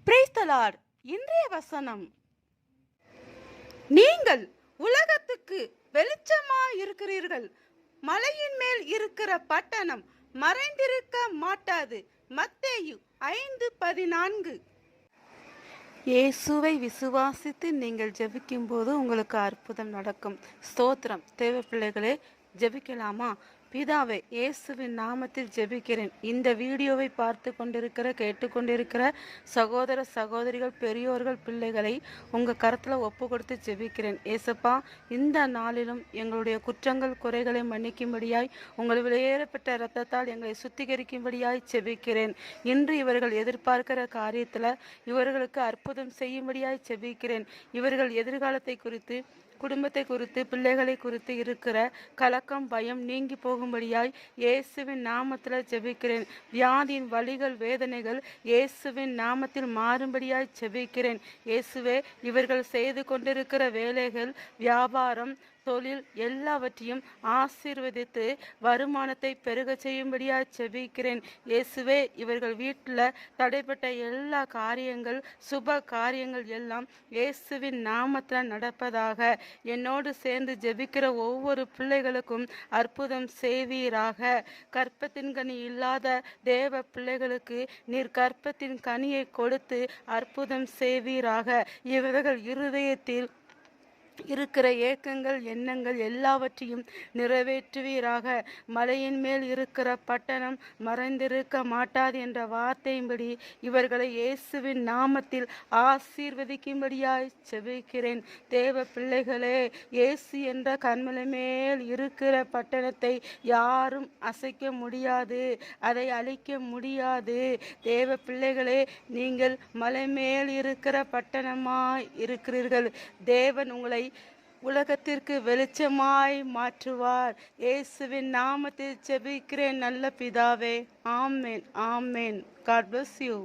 Praise the Lord. இன்றைய வசனம், நீங்கள் உலகத்துக்கு வெளிச்சமாய் இருக்கிறீர்கள். மலையின் மேல் இருக்கிற பட்டணம் மறைந்திருக்க மாட்டாது. மத்தேயு 5:14. இயேசுவை விசுவாசித்து நீங்கள் ஜெபிக்கும் போது உங்களுக்கு அற்புதம் நடக்கும். ஸ்தோத்திரம். தேவ பிள்ளைகளே, ஜெபிக்கலாமா? பிதாவே, இயேசுவின் நாமத்தில் ஜெபிக்கிறேன். இந்த வீடியோவை பார்த்து கொண்டிருக்கிற கேட்டுக்கொண்டிருக்கிற சகோதர சகோதரிகள், பெரியோர்கள், பிள்ளைகளை உங்கள் கரத்தில் ஒப்பு கொடுத்து ஜெபிக்கிறேன். ஏசப்பா, இந்த நாளிலும் எங்களுடைய குற்றங்கள் குறைகளை மன்னிக்கும்படியாய் உங்கள் விலையேறப்பட்ட இரத்தத்தால் எங்களை சுத்திகரிக்கும்படியாய் ஜெபிக்கிறேன். இன்று இவர்கள் எதிர்பார்க்கிற காரியத்தில் இவர்களுக்கு அற்புதம் செய்யும்படியாய் ஜெபிக்கிறேன். இவர்கள் எதிர்காலத்தை குறித்து, குடும்பத்தை குறித்து, பிள்ளைகளை குறித்து இருக்கிற கலக்கம், பயம் நீங்கி போகும்படியாய் இயேசுவின் நாமத்தில் ஜெபிக்கிறேன். வியாதியின் வலிகள், வேதனைகள் இயேசுவின் நாமத்தில் மாறும்படியாய் ஜெபிக்கிறேன். இயேசுவே, இவர்கள் செய்து கொண்டிருக்கிற வேலைகள், வியாபாரம், தொழில் எல்லாவற்றையும் ஆசீர்வதித்து வருமானத்தை பெருக செய்யும்படியாக ஜெபிக்கிறேன். இயேசுவே, இவர்கள் வீட்டில் தடைப்பட்ட எல்லா காரியங்கள், சுப காரியங்கள் எல்லாம் இயேசுவின் நாமத்தில் நடப்பதாக. என்னோடு சேர்ந்து ஜெபிக்கிற ஒவ்வொரு பிள்ளைகளுக்கும் அற்புதம் செய்வீராக. கற்பத்தின் கனி இல்லாத தேவ பிள்ளைகளுக்கு நீர் கற்பத்தின் கனியை கொடுத்து அற்புதம் செய்வீராக. இவர்கள் இருதயத்தில் இருக்கிற ஏக்கங்கள், எண்ணங்கள் எல்லாவற்றையும் நிறைவேற்றுவீராக. மலையின் மேல் இருக்கிற பட்டணம் மறைந்திருக்க மாட்டாது என்ற வார்த்தையின்படி இவர்களை இயேசுவின் நாமத்தில் ஆசீர்வதிக்கும்படியாய் ஜெபிக்கிறேன். தேவ பிள்ளைகளே, இயேசு என்ற கன்மலை மேல் இருக்கிற பட்டணத்தை யாரும் அசைக்க முடியாது, அதை அழிக்க முடியாது. தேவ பிள்ளைகளே, நீங்கள் மலை மேல் இருக்கிற பட்டணமாய் இருக்கிறீர்கள். தேவன் உங்களை உலகத்திற்கு வெளிச்சமாய் மாற்றுவார். இயேசுவின் நாமத்தில் ஜெபிக்கிறேன் நல்ல பிதாவே. ஆமென், ஆமென். God bless you.